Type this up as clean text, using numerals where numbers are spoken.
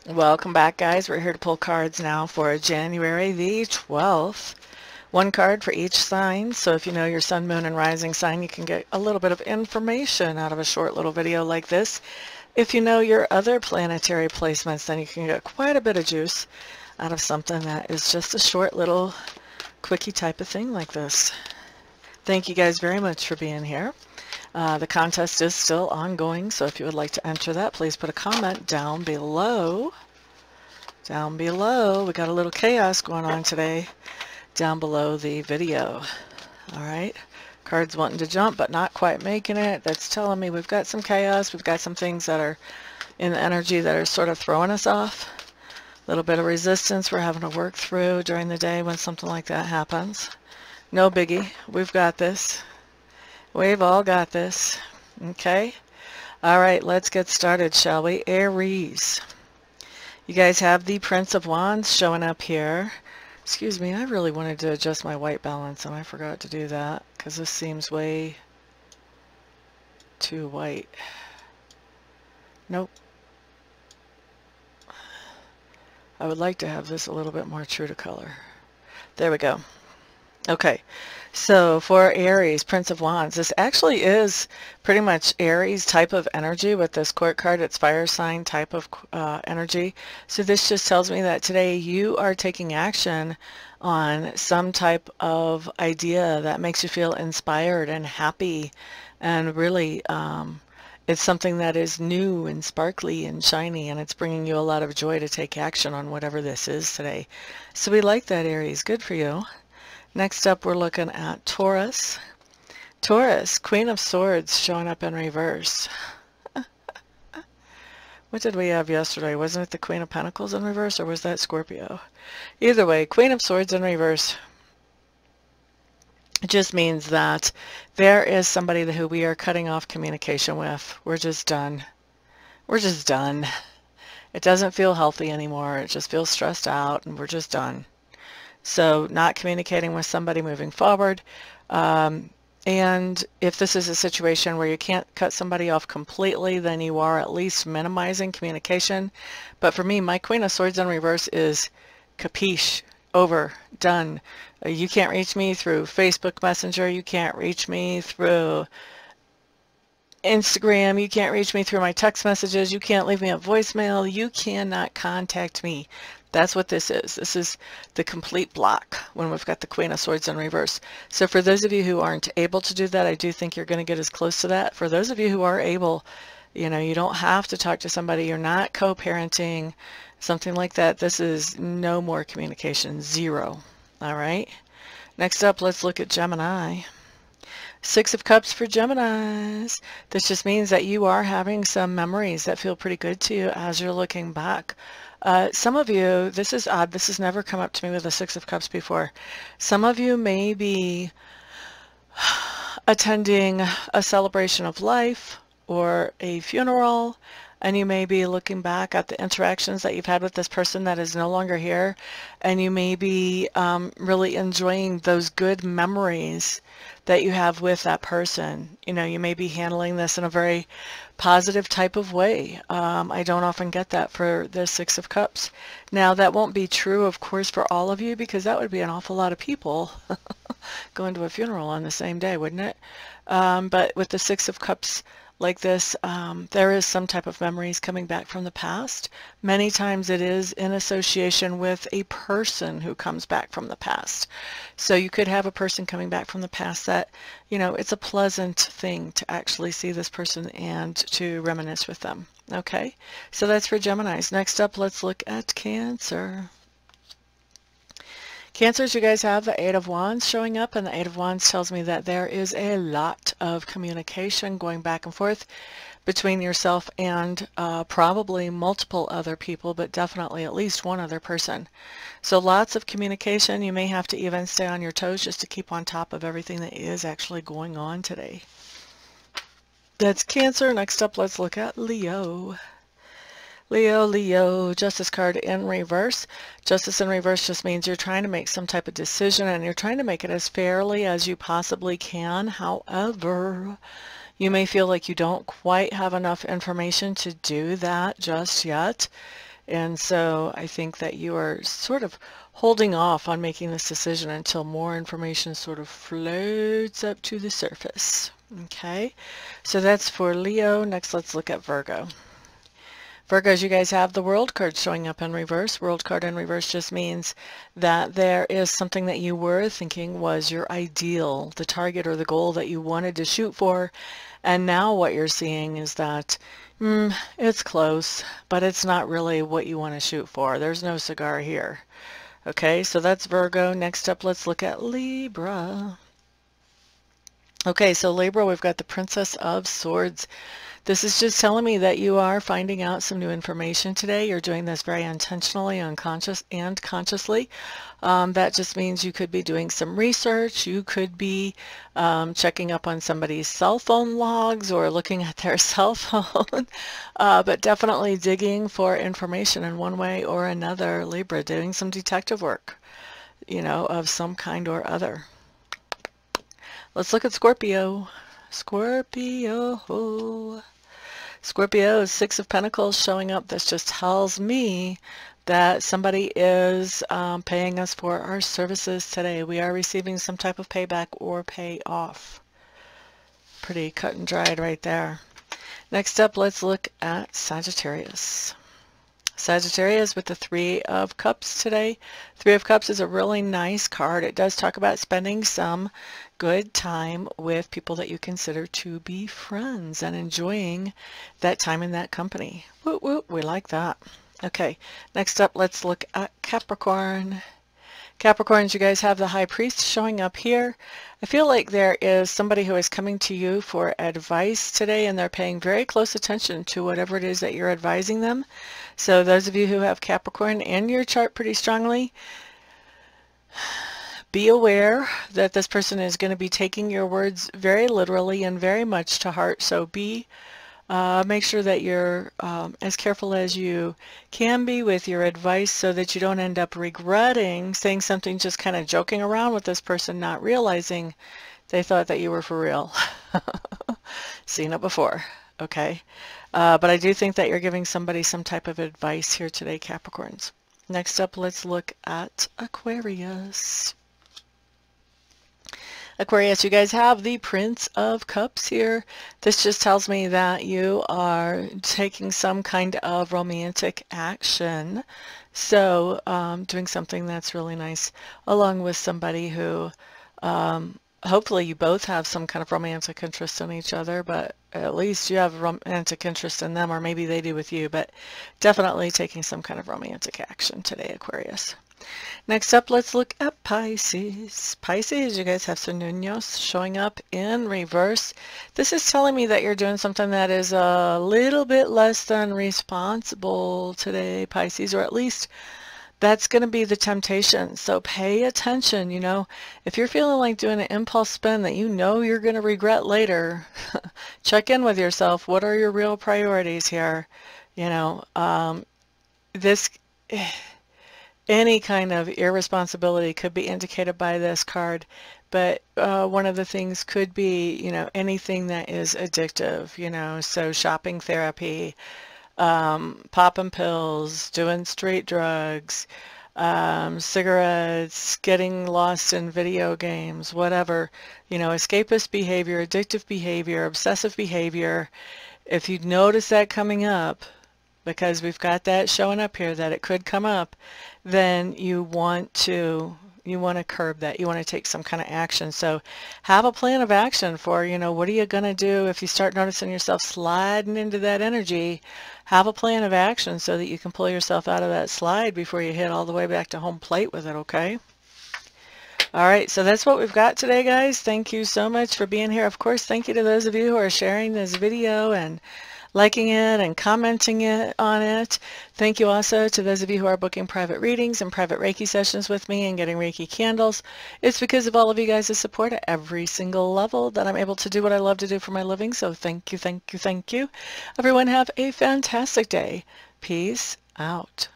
Welcome back, guys. We're here to pull cards now for January the 12th. One card for each sign. So if you know your sun, moon, and rising sign, you can get a little bit of information out of a short little video like this. If you know your other planetary placements, then you can get quite a bit of juice out of something that is just a short little quickie type of thing like this. Thank you guys very much for being here. The contest is still ongoing, so if you would like to enter that, please put a comment down below. Down below, we got a little chaos going on today down below the video. All right, cards wanting to jump but not quite making it. That's telling me we've got some chaos. We've got some things that are in the energy that are sort of throwing us off. A little bit of resistance we're having to work through during the day when something like that happens. No biggie. We've got this. We've all got this. Okay. All right, let's get started, shall we? Aries. You guys have the Prince of Wands showing up here. Excuse me, I really wanted to adjust my white balance and I forgot to do that because this seems way too white. Nope. I would like to have this a little bit more true to color. There we go. Okay, so for Aries, Prince of Wands, this actually is pretty much Aries type of energy with this court card. It's fire sign type of energy. So this just tells me that today you are taking action on some type of idea that makes you feel inspired and happy, and really it's something that is new and sparkly and shiny, and it's bringing you a lot of joy to take action on whatever this is today. So we like that, Aries. Good for you. Next up, we're looking at Taurus. Taurus, Queen of Swords showing up in reverse. What did we have yesterday? Wasn't it the Queen of Pentacles in reverse, or was that Scorpio? Either way, Queen of Swords in reverse. It just means that there is somebody who we are cutting off communication with. We're just done. We're just done. It doesn't feel healthy anymore. It just feels stressed out, and we're just done. So not communicating with somebody moving forward. And if this is a situation where you can't cut somebody off completely, then you are at least minimizing communication. But for me, my Queen of Swords in reverse is capiche, over, done. You can't reach me through Facebook Messenger. You can't reach me through Instagram. You can't reach me through my text messages. You can't leave me a voicemail. You cannot contact me. That's what this is. This is the complete block when we've got the Queen of Swords in reverse. So for those of you who aren't able to do that, I do think you're going to get as close to that. For those of you who are able, you know, you don't have to talk to somebody. You're not co-parenting, something like that. This is no more communication, zero. All right. Next up, let's look at Gemini. Six of Cups for Geminis. This just means that you are having some memories that feel pretty good to you as you're looking back. Some of you, this is odd, this has never come up to me with the Six of Cups before. Some of you may be attending a celebration of life or a funeral, and you may be looking back at the interactions that you've had with this person that is no longer here, and you may be really enjoying those good memories that you have with that person. You know, you may be handling this in a very positive type of way. I don't often get that for the Six of Cups. Now, that won't be true, of course, for all of you, because that would be an awful lot of people going to a funeral on the same day, wouldn't it? But with the Six of Cups like this, there is some type of memories coming back from the past. Many times it is in association with a person who comes back from the past. So you could have a person coming back from the past that, you know, it's a pleasant thing to actually see this person and to reminisce with them. Okay, so that's for Geminis. Next up, let's look at Cancer. Cancers, you guys have the Eight of Wands showing up, and the Eight of Wands tells me that there is a lot of communication going back and forth between yourself and probably multiple other people, but definitely at least one other person. So lots of communication. You may have to even stay on your toes just to keep on top of everything that is actually going on today. That's Cancer. Next up, let's look at Leo. Leo, Justice card in reverse. Justice in reverse just means you're trying to make some type of decision, and you're trying to make it as fairly as you possibly can. However, you may feel like you don't quite have enough information to do that just yet. And so I think that you are sort of holding off on making this decision until more information sort of floats up to the surface. Okay, so that's for Leo. Next, let's look at Virgo. Virgos, you guys have the World card showing up in reverse. World card in reverse just means that there is something that you were thinking was your ideal, the target or the goal that you wanted to shoot for. And now what you're seeing is that it's close, but it's not really what you want to shoot for. There's no cigar here. Okay, so that's Virgo. Next up, let's look at Libra. Okay, so Libra, we've got the Princess of Swords. This is just telling me that you are finding out some new information today. You're doing this very intentionally, unconscious and consciously. That just means you could be doing some research. You could be checking up on somebody's cell phone logs or looking at their cell phone, but definitely digging for information in one way or another. Libra, doing some detective work, you know, of some kind or other. Let's look at Scorpio. Scorpio. Scorpio is Six of Pentacles showing up. This just tells me that somebody is paying us for our services today. We are receiving some type of payback or payoff. Pretty cut and dried right there. Next up, let's look at Sagittarius. Sagittarius with the Three of Cups today. Three of Cups is a really nice card. It does talk about spending some good time with people that you consider to be friends and enjoying that time in that company. Woo woo, we like that. Okay, next up, let's look at Capricorn. Capricorns, you guys have the High Priest showing up here. I feel like there is somebody who is coming to you for advice today, and they're paying very close attention to whatever it is that you're advising them. So those of you who have Capricorn in your chart pretty strongly, be aware that this person is going to be taking your words very literally and very much to heart. So make sure that you're as careful as you can be with your advice so that you don't end up regretting saying something, just kind of joking around with this person, not realizing they thought that you were for real. Seen it before, okay? But I do think that you're giving somebody some type of advice here today, Capricorns. Next up, let's look at Aquarius. Aquarius, you guys have the Prince of Cups here. This just tells me that you are taking some kind of romantic action. So doing something that's really nice along with somebody who hopefully you both have some kind of romantic interest in each other, but at least you have romantic interest in them, or maybe they do with you, but definitely taking some kind of romantic action today, Aquarius. Next up, let's look at Pisces. Pisces, you guys have Niños showing up in reverse. This is telling me that you're doing something that is a little bit less than responsible today, Pisces, or at least that's going to be the temptation. So pay attention, you know. If you're feeling like doing an impulse spend that you know you're going to regret later, check in with yourself. What are your real priorities here? You know, any kind of irresponsibility could be indicated by this card, but one of the things could be, you know, anything that is addictive, you know, so shopping therapy, popping pills, doing street drugs, cigarettes, getting lost in video games, whatever, you know, escapist behavior, addictive behavior, obsessive behavior. If you notice that coming up, because we've got that showing up here that it could come up, then you want to curb that. You want to take some kind of action. So have a plan of action for, you know, what are you going to do if you start noticing yourself sliding into that energy. Have a plan of action so that you can pull yourself out of that slide before you hit all the way back to home plate with it, okay? All right, so that's what we've got today, guys. Thank you so much for being here. Of course, thank you to those of you who are sharing this video and liking it and commenting on it. Thank you also to those of you who are booking private readings and private Reiki sessions with me and getting Reiki candles. It's because of all of you guys' support at every single level that I'm able to do what I love to do for my living. So thank you, thank you, thank you. Everyone have a fantastic day. Peace out.